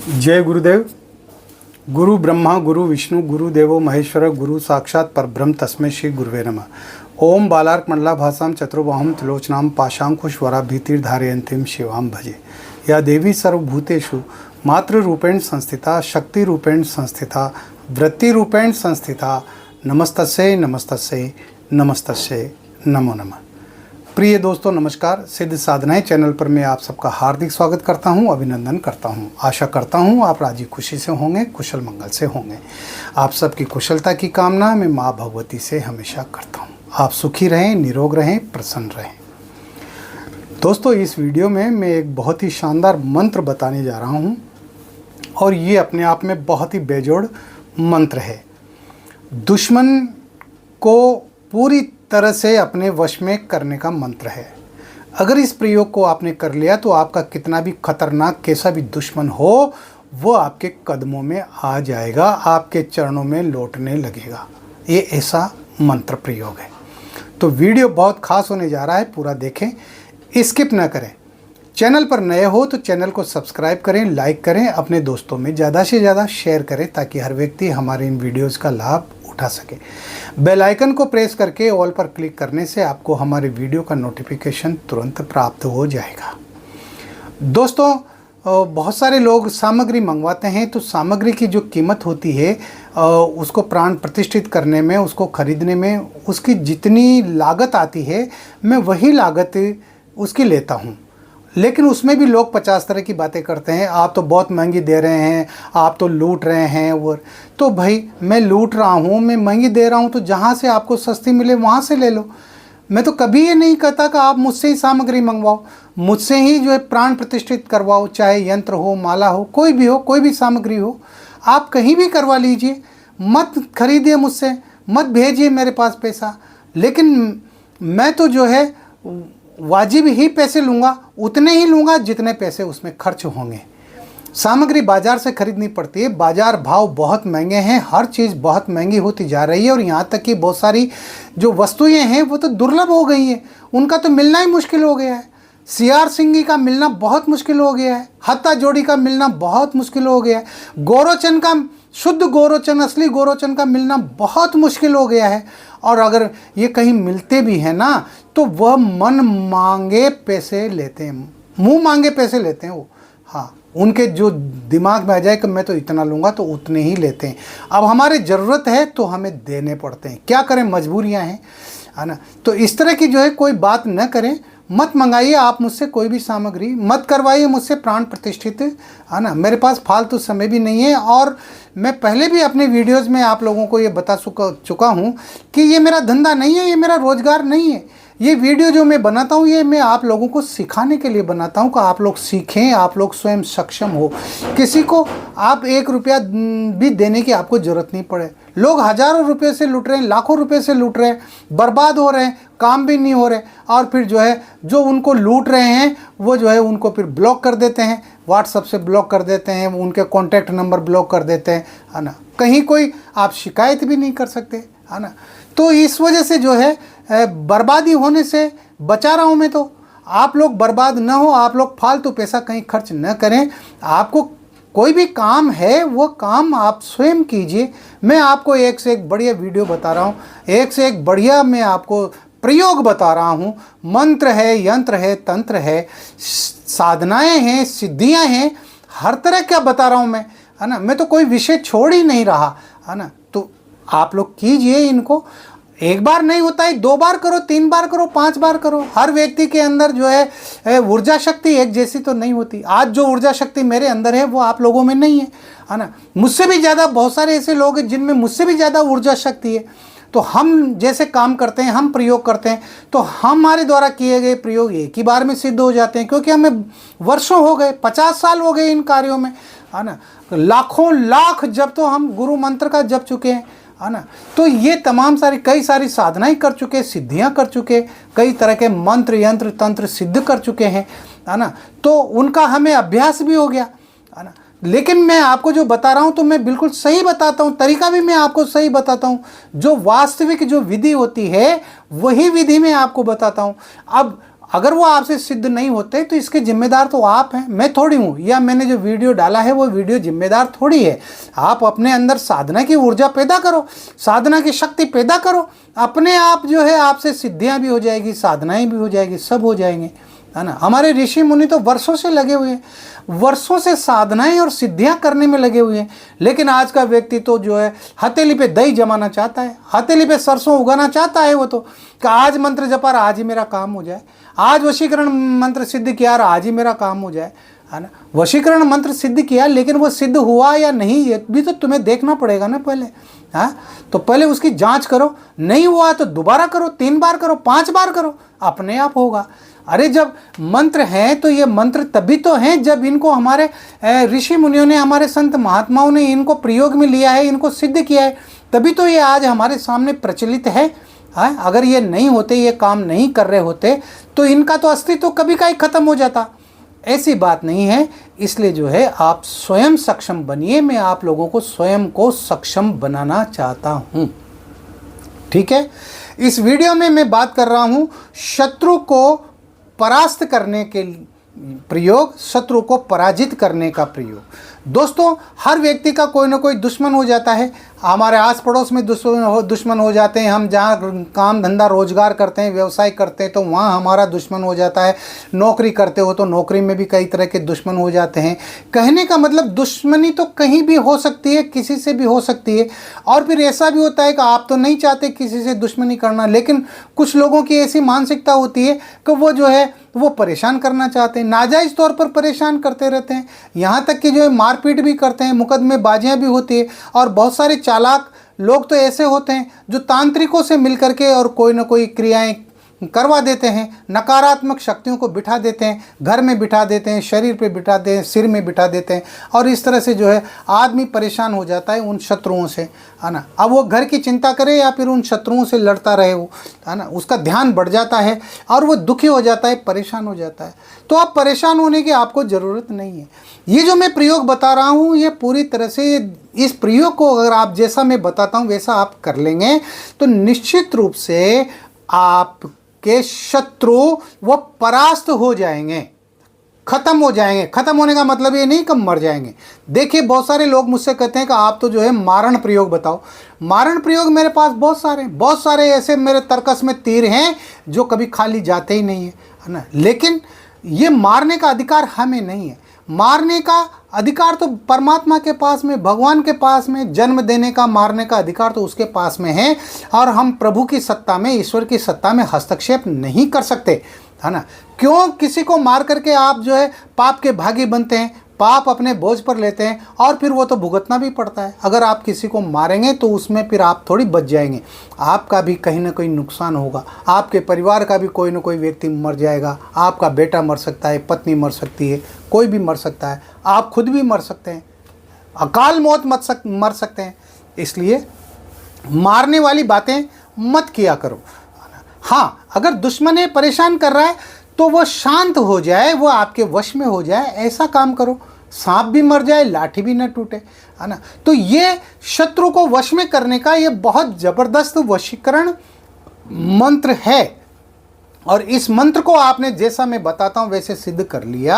जय गुरुदेव। गुरु ब्रह्मा गुरु विष्णु गुरुदेवो महेश्वर गुरु साक्षात परब्रह्म तस्मै श्री गुरुवे नमः। ओम बालार्क मंडलाभासां चतुर्बाहुं त्रिलोचनां पाशांकुशवराभीतिर्धारयन्तीं शिवां भजे। या देवी सर्वभूतेषु मातृरूपेण संस्थिता शक्तिरूपेण संस्थिता वृत्तिरूपेण संस्थिता नमस्तस्यै नमस्तस्यै नमस्तस्यै नमो नमः। प्रिय दोस्तों नमस्कार। सिद्ध साधनाएं चैनल पर मैं आप सबका हार्दिक स्वागत करता हूं, अभिनंदन करता हूं। आशा करता हूं आप राजी खुशी से होंगे, कुशल मंगल से होंगे। आप सबकी कुशलता की कामना मैं माँ भगवती से हमेशा करता हूं। आप सुखी रहें, निरोग रहें, प्रसन्न रहें। दोस्तों इस वीडियो में मैं एक बहुत ही शानदार मंत्र बताने जा रहा हूँ और ये अपने आप में बहुत ही बेजोड़ मंत्र है। दुश्मन को पूरी तरह से अपने वश में करने का मंत्र है। अगर इस प्रयोग को आपने कर लिया तो आपका कितना भी खतरनाक कैसा भी दुश्मन हो वो आपके कदमों में आ जाएगा, आपके चरणों में लौटने लगेगा। ये ऐसा मंत्र प्रयोग है। तो वीडियो बहुत खास होने जा रहा है, पूरा देखें, स्किप ना करें। चैनल पर नए हो तो चैनल को सब्सक्राइब करें, लाइक करें, अपने दोस्तों में ज़्यादा से ज़्यादा शेयर करें ताकि हर व्यक्ति हमारे इन वीडियोज़ का लाभ उठा सके। बेल आइकन को प्रेस करके ऑल पर क्लिक करने से आपको हमारे वीडियो का नोटिफिकेशन तुरंत प्राप्त हो जाएगा। दोस्तों बहुत सारे लोग सामग्री मंगवाते हैं तो सामग्री की जो कीमत होती है उसको प्राण प्रतिष्ठित करने में, उसको खरीदने में उसकी जितनी लागत आती है मैं वही लागत उसकी लेता हूँ। लेकिन उसमें भी लोग 50 तरह की बातें करते हैं। आप तो बहुत महंगी दे रहे हैं, आप तो लूट रहे हैं। और तो भाई मैं लूट रहा हूँ, मैं महंगी दे रहा हूँ तो जहाँ से आपको सस्ती मिले वहाँ से ले लो। मैं तो कभी ये नहीं कहता कि आप मुझसे ही सामग्री मंगवाओ, मुझसे ही जो है प्राण प्रतिष्ठित करवाओ, चाहे यंत्र हो, माला हो, कोई भी हो, कोई भी सामग्री हो, आप कहीं भी करवा लीजिए। मत खरीदिए मुझसे, मत भेजिए मेरे पास पैसा। लेकिन मैं तो जो है वाजिब ही पैसे लूँगा, उतने ही लूँगा जितने पैसे उसमें खर्च होंगे। सामग्री बाज़ार से खरीदनी पड़ती है, बाज़ार भाव बहुत महंगे हैं, हर चीज़ बहुत महंगी होती जा रही है और यहाँ तक कि बहुत सारी जो वस्तुएं हैं वो तो दुर्लभ हो गई हैं, उनका तो मिलना ही मुश्किल हो गया है। सियार सिंगी का मिलना बहुत मुश्किल हो गया है, हत्ता जोड़ी का मिलना बहुत मुश्किल हो गया है, गोरोचन का, शुद्ध गोरोचन, असली गोरोचन का मिलना बहुत मुश्किल हो गया है। और अगर ये कहीं मिलते भी हैं ना तो वह मन मांगे पैसे लेते हैं, मुंह मांगे पैसे लेते हैं वो। हाँ, उनके जो दिमाग में आ जाए कि मैं तो इतना लूँगा तो उतने ही लेते हैं। अब हमारे ज़रूरत है तो हमें देने पड़ते हैं, क्या करें, मजबूरियाँ हैं, है ना। तो इस तरह की जो है कोई बात न करें, मत मंगाइए आप मुझसे कोई भी सामग्री, मत करवाइए मुझसे प्राण प्रतिष्ठित, है ना। मेरे पास फालतू समय भी नहीं है और मैं पहले भी अपने वीडियोज़ में आप लोगों को ये बता चुका हूँ कि ये मेरा धंधा नहीं है, ये मेरा रोज़गार नहीं है। ये वीडियो जो मैं बनाता हूँ ये मैं आप लोगों को सिखाने के लिए बनाता हूँ कि आप लोग सीखें, आप लोग स्वयं सक्षम हो। किसी को आप 1 रुपया भी देने की आपको ज़रूरत नहीं पड़े। लोग हज़ारों रुपये से लूट रहे हैं, लाखों रुपये से लूट रहे हैं, बर्बाद हो रहे हैं, काम भी नहीं हो रहे। और फिर जो है जो उनको लूट रहे हैं वो जो है उनको फिर ब्लॉक कर देते हैं, व्हाट्सएप से ब्लॉक कर देते हैं, उनके कॉन्टैक्ट नंबर ब्लॉक कर देते हैं, है ना। कहीं कोई आप शिकायत भी नहीं कर सकते, है ना। तो इस वजह से जो है बर्बादी होने से बचा रहा हूँ मैं। तो आप लोग बर्बाद न हो, आप लोग फालतू पैसा कहीं खर्च न करें। आपको कोई भी काम है वो काम आप स्वयं कीजिए। मैं आपको एक से एक बढ़िया वीडियो बता रहा हूँ, एक से एक बढ़िया मैं आपको प्रयोग बता रहा हूँ। मंत्र है, यंत्र है, तंत्र है, साधनाएं हैं, सिद्धियाँ हैं, हर तरह का बता रहा हूँ मैं, है ना। मैं तो कोई विषय छोड़ ही नहीं रहा, है ना। तो आप लोग कीजिए इनको। एक बार नहीं होता है, 2 बार करो, 3 बार करो, 5 बार करो। हर व्यक्ति के अंदर जो है ऊर्जा शक्ति एक जैसी तो नहीं होती। आज जो ऊर्जा शक्ति मेरे अंदर है वो आप लोगों में नहीं है ना। मुझसे भी ज़्यादा बहुत सारे ऐसे लोग हैं जिनमें मुझसे भी ज़्यादा ऊर्जा शक्ति है। तो हम जैसे काम करते हैं, हम प्रयोग करते हैं तो हमारे द्वारा किए गए प्रयोग एक ही बार में सिद्ध हो जाते हैं, क्योंकि हमें वर्षों हो गए, 50 साल हो गए इन कार्यों में, है ना। लाखों लाख जब तो हम गुरु मंत्र का जप चुके हैं, है ना। तो ये तमाम सारी कई सारी साधनाएं कर चुके, सिद्धियां कर चुके, कई तरह के मंत्र यंत्र तंत्र सिद्ध कर चुके हैं, है ना। तो उनका हमें अभ्यास भी हो गया, है ना। लेकिन मैं आपको जो बता रहा हूँ तो मैं बिल्कुल सही बताता हूँ, तरीका भी मैं आपको सही बताता हूँ। जो वास्तविक जो विधि होती है वही विधि मैं आपको बताता हूँ। अब अगर वो आपसे सिद्ध नहीं होते तो इसके जिम्मेदार तो आप हैं, मैं थोड़ी हूँ, या मैंने जो वीडियो डाला है वो वीडियो जिम्मेदार थोड़ी है। आप अपने अंदर साधना की ऊर्जा पैदा करो, साधना की शक्ति पैदा करो, अपने आप जो है आपसे सिद्धियाँ भी हो जाएगी, साधनाएँ भी हो जाएगी, सब हो जाएंगे, है ना। हमारे ऋषि मुनि तो वर्षों से लगे हुए हैं, वर्षों से साधनाएं और सिद्धियां करने में लगे हुए हैं। लेकिन आज का व्यक्ति तो जो है हथेली पे दही जमाना चाहता है, हथेली पे सरसों उगाना चाहता है। वो तो कि आज मंत्र जपा रहा, आज ही मेरा काम हो जाए, आज वशीकरण मंत्र सिद्ध किया रहा, आज ही मेरा काम हो जाए, है ना। वशीकरण मंत्र सिद्ध किया, लेकिन वो सिद्ध हुआ या नहीं ये भी तो तुम्हें देखना पड़ेगा ना पहले। हाँ, तो पहले उसकी जांच करो, नहीं हुआ तो दोबारा करो, 3 बार करो, 5 बार करो, अपने आप होगा। अरे जब मंत्र हैं तो ये मंत्र तभी तो हैं जब इनको हमारे ऋषि मुनियों ने, हमारे संत महात्माओं ने इनको प्रयोग में लिया है, इनको सिद्ध किया है, तभी तो ये आज हमारे सामने प्रचलित है। हाँ, अगर ये नहीं होते, ये काम नहीं कर रहे होते तो इनका तो अस्तित्व कभी का ही खत्म हो जाता। ऐसी बात नहीं है। इसलिए जो है आप स्वयं सक्षम बनिए, मैं आप लोगों को स्वयं को सक्षम बनाना चाहता हूँ, ठीक है। इस वीडियो में मैं बात कर रहा हूँ शत्रु को परास्त करने के प्रयोग, शत्रु को पराजित करने का प्रयोग। दोस्तों, हर व्यक्ति का कोई ना कोई दुश्मन हो जाता है। हमारे आस पड़ोस में दुश्मन हो जाते हैं। हम जहाँ काम धंधा रोजगार करते हैं, व्यवसाय करते हैं, तो वहाँ हमारा दुश्मन हो जाता है। नौकरी करते हो तो नौकरी में भी कई तरह के दुश्मन हो जाते हैं। कहने का मतलब दुश्मनी तो कहीं भी हो सकती है, किसी से भी हो सकती है। और फिर ऐसा भी होता है कि आप तो नहीं चाहते किसी से दुश्मनी करना, लेकिन कुछ लोगों की ऐसी मानसिकता होती है कि वो जो है वो परेशान करना चाहते हैं, नाजायज़ तौर पर परेशान करते रहते हैं, यहाँ तक कि जो है मारपीट भी करते हैं, मुकदमेबाजियाँ भी होती है। और बहुत सारे चालाक लोग तो ऐसे होते हैं जो तांत्रिकों से मिल करके और कोई ना कोई क्रियाएं करवा देते हैं, नकारात्मक शक्तियों को बिठा देते हैं, घर में बिठा देते हैं, शरीर पे बिठा देते हैं, सिर में बिठा देते हैं, और इस तरह से जो है आदमी परेशान हो जाता है उन शत्रुओं से, है ना। अब वो घर की चिंता करे या फिर उन शत्रुओं से लड़ता रहे, वो, है ना, उसका ध्यान बढ़ जाता है और वो दुखी हो जाता है, परेशान हो जाता है। तो आप परेशान होने की आपको ज़रूरत नहीं है। ये जो मैं प्रयोग बता रहा हूँ, ये पूरी तरह से, इस प्रयोग को अगर आप जैसा मैं बताता हूँ वैसा आप कर लेंगे तो निश्चित रूप से आपके शत्रु वो परास्त हो जाएंगे, खत्म हो जाएंगे। खत्म होने का मतलब ये नहीं कि मर जाएंगे। देखिए, बहुत सारे लोग मुझसे कहते हैं कि आप तो जो है मारण प्रयोग बताओ। मारण प्रयोग मेरे पास बहुत सारे ऐसे मेरे तर्कस में तीर हैं जो कभी खाली जाते ही नहीं है ना। लेकिन ये मारने का अधिकार हमें नहीं है। मारने का अधिकार तो परमात्मा के पास में, भगवान के पास में, जन्म देने का, मारने का अधिकार तो उसके पास में है। और हम प्रभु की सत्ता में, ईश्वर की सत्ता में हस्तक्षेप नहीं कर सकते, है ना। क्यों किसी को मार करके आप जो है पाप के भागी बनते हैं, पाप अपने बोझ पर लेते हैं, और फिर वो तो भुगतना भी पड़ता है। अगर आप किसी को मारेंगे तो उसमें फिर आप थोड़ी बच जाएंगे, आपका भी कहीं ना कहीं नुकसान होगा, आपके परिवार का भी कोई ना कोई व्यक्ति मर जाएगा। आपका बेटा मर सकता है, पत्नी मर सकती है, कोई भी मर सकता है, आप खुद भी मर सकते हैं, अकाल मौत मर सकते हैं। इसलिए मारने वाली बातें मत किया करो। हाँ, अगर दुश्मन है, परेशान कर रहा है, तो वो शांत हो जाए, वो आपके वश में हो जाए, ऐसा काम करो। सांप भी मर जाए, लाठी भी न टूटे, है ना। तो ये शत्रु को वश में करने का ये बहुत ज़बरदस्त वशीकरण मंत्र है। और इस मंत्र को आपने जैसा मैं बताता हूँ वैसे सिद्ध कर लिया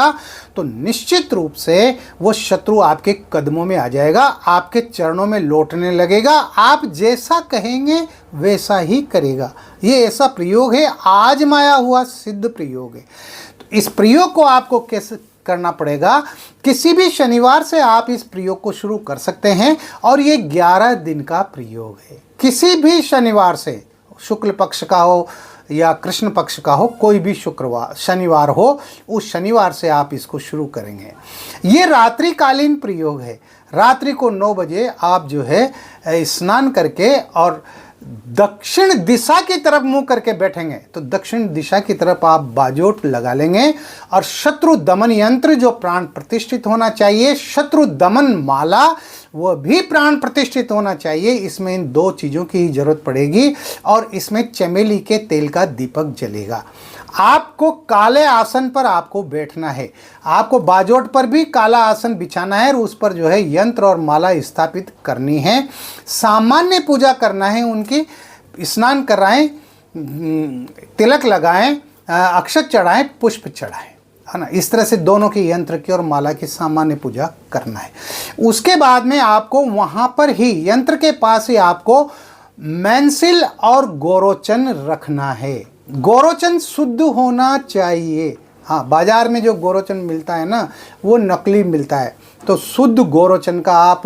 तो निश्चित रूप से वो शत्रु आपके कदमों में आ जाएगा, आपके चरणों में लौटने लगेगा। आप जैसा कहेंगे वैसा ही करेगा। ये ऐसा प्रयोग है, आजमाया हुआ सिद्ध प्रयोग है। तो इस प्रयोग को आपको कैसे करना पड़ेगा? किसी भी शनिवार से आप इस प्रयोग को शुरू कर सकते हैं और ये 11 दिन का प्रयोग है। किसी भी शनिवार से, शुक्ल पक्ष का हो या कृष्ण पक्ष का हो, कोई भी शनिवार हो, उस शनिवार से आप इसको शुरू करेंगे। ये रात्रिकालीन प्रयोग है। रात्रि को 9 बजे आप जो है स्नान करके और दक्षिण दिशा की तरफ मुंह करके बैठेंगे तो दक्षिण दिशा की तरफ आप बाजोट लगा लेंगे और शत्रु दमन यंत्र जो प्राण प्रतिष्ठित होना चाहिए, शत्रु दमन माला वह भी प्राण प्रतिष्ठित होना चाहिए। इसमें इन 2 चीज़ों की ही जरूरत पड़ेगी और इसमें चमेली के तेल का दीपक जलेगा। आपको काले आसन पर आपको बैठना है, आपको बाजोट पर भी काला आसन बिछाना है और उस पर जो है यंत्र और माला स्थापित करनी है। सामान्य पूजा करना है, उनकी स्नान कराएं, तिलक लगाएं, अक्षत चढ़ाएं, पुष्प चढ़ाएं, है ना। इस तरह से दोनों की, यंत्र की और माला की सामान्य पूजा करना है। उसके बाद में आपको वहाँ पर ही, यंत्र के पास ही आपको मेंसिल और गोरोचन रखना है। गोरोचन शुद्ध होना चाहिए। हाँ, बाजार में जो गोरोचन मिलता है ना, वो नकली मिलता है। तो शुद्ध गोरोचन का आप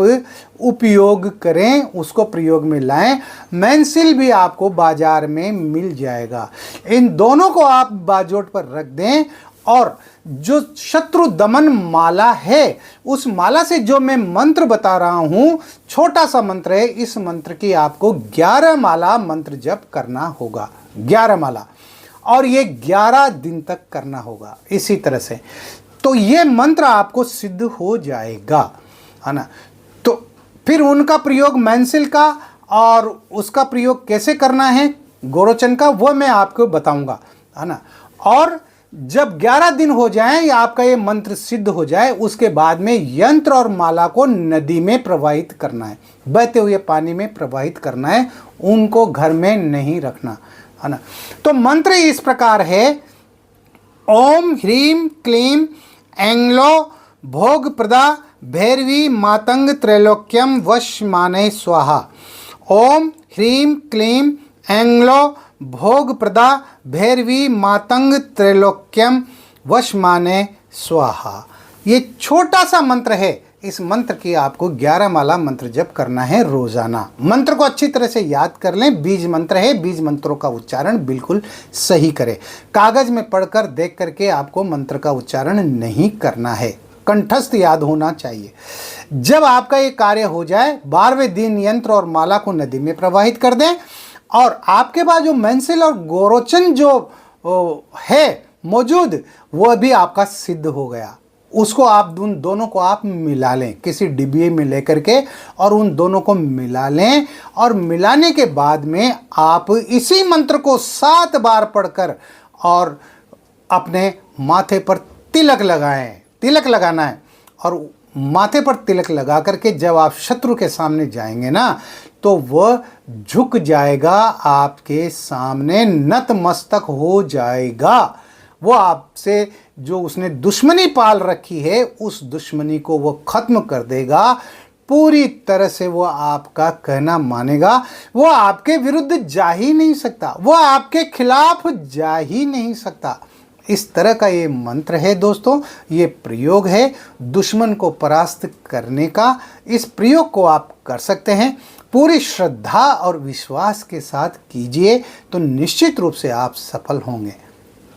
उपयोग करें, उसको प्रयोग में लाएं। मेंसिल भी आपको बाजार में मिल जाएगा। इन दोनों को आप बाजोट पर रख दें और जो शत्रु दमन माला है, उस माला से जो मैं मंत्र बता रहा हूं, छोटा सा मंत्र है, इस मंत्र की आपको 11 माला मंत्र जप करना होगा। 11 माला, और ये 11 दिन तक करना होगा इसी तरह से। तो ये मंत्र आपको सिद्ध हो जाएगा, है ना। तो फिर उनका प्रयोग मेंसिल का और उसका प्रयोग कैसे करना है गोरोचन का, वो मैं आपको बताऊंगा, है ना। और जब 11 दिन हो जाएं या आपका ये मंत्र सिद्ध हो जाए, उसके बाद में यंत्र और माला को नदी में प्रवाहित करना है, बहते हुए पानी में प्रवाहित करना है, उनको घर में नहीं रखना, है ना। तो मंत्र इस प्रकार है, ओम ह्रीम क्लीम एंग्लो भोग प्रदा भैरवी मातंग त्रैलोक्यम वश माने स्वाहा। ओम ह्रीम क्लीम एंग्लो भोग प्रदा भैरवी मातंग त्रैलोक्यम वश माने स्वाहा। ये छोटा सा मंत्र है। इस मंत्र की आपको 11 माला मंत्र जप करना है रोजाना। मंत्र को अच्छी तरह से याद कर लें। बीज मंत्र है, बीज मंत्रों का उच्चारण बिल्कुल सही करें। कागज में पढ़कर देख करके आपको मंत्र का उच्चारण नहीं करना है, कंठस्थ याद होना चाहिए। जब आपका ये कार्य हो जाए, 12वें दिन यंत्र और माला को नदी में प्रवाहित कर दें और आपके पास जो मेंसिल और गोरोचन जो है मौजूद, वह भी आपका सिद्ध हो गया। उसको आप उन दोनों को आप मिला लें किसी डिब्बे में लेकर के, और उन दोनों को मिला लें। और मिलाने के बाद में आप इसी मंत्र को 7 बार पढ़कर और अपने माथे पर तिलक लगाएं। तिलक लगाना है और माथे पर तिलक लगा करके जब आप शत्रु के सामने जाएंगे ना, तो वह झुक जाएगा आपके सामने, नतमस्तक हो जाएगा। वो आपसे जो उसने दुश्मनी पाल रखी है, उस दुश्मनी को वो खत्म कर देगा। पूरी तरह से वो आपका कहना मानेगा। वो आपके विरुद्ध जा ही नहीं सकता, वो आपके खिलाफ जा ही नहीं सकता। इस तरह का ये मंत्र है दोस्तों, ये प्रयोग है दुश्मन को परास्त करने का। इस प्रयोग को आप कर सकते हैं। पूरी श्रद्धा और विश्वास के साथ कीजिए तो निश्चित रूप से आप सफल होंगे।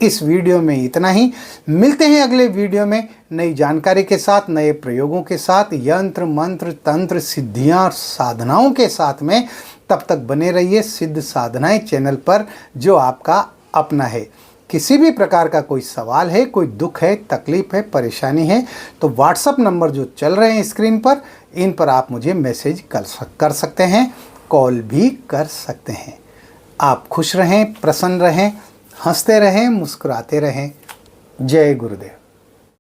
इस वीडियो में इतना ही। मिलते हैं अगले वीडियो में नई जानकारी के साथ, नए प्रयोगों के साथ, यंत्र मंत्र तंत्र सिद्धियां और साधनाओं के साथ में। तब तक बने रहिए सिद्ध साधनाएं चैनल पर, जो आपका अपना है। किसी भी प्रकार का कोई सवाल है, कोई दुख है, तकलीफ है, परेशानी है, तो व्हाट्सएप नंबर जो चल रहे हैं स्क्रीन पर, इन पर आप मुझे मैसेज कर सकते हैं, कॉल भी कर सकते हैं। आप खुश रहें, प्रसन्न रहें, हंसते रहें, मुस्कुराते रहें। जय गुरुदेव।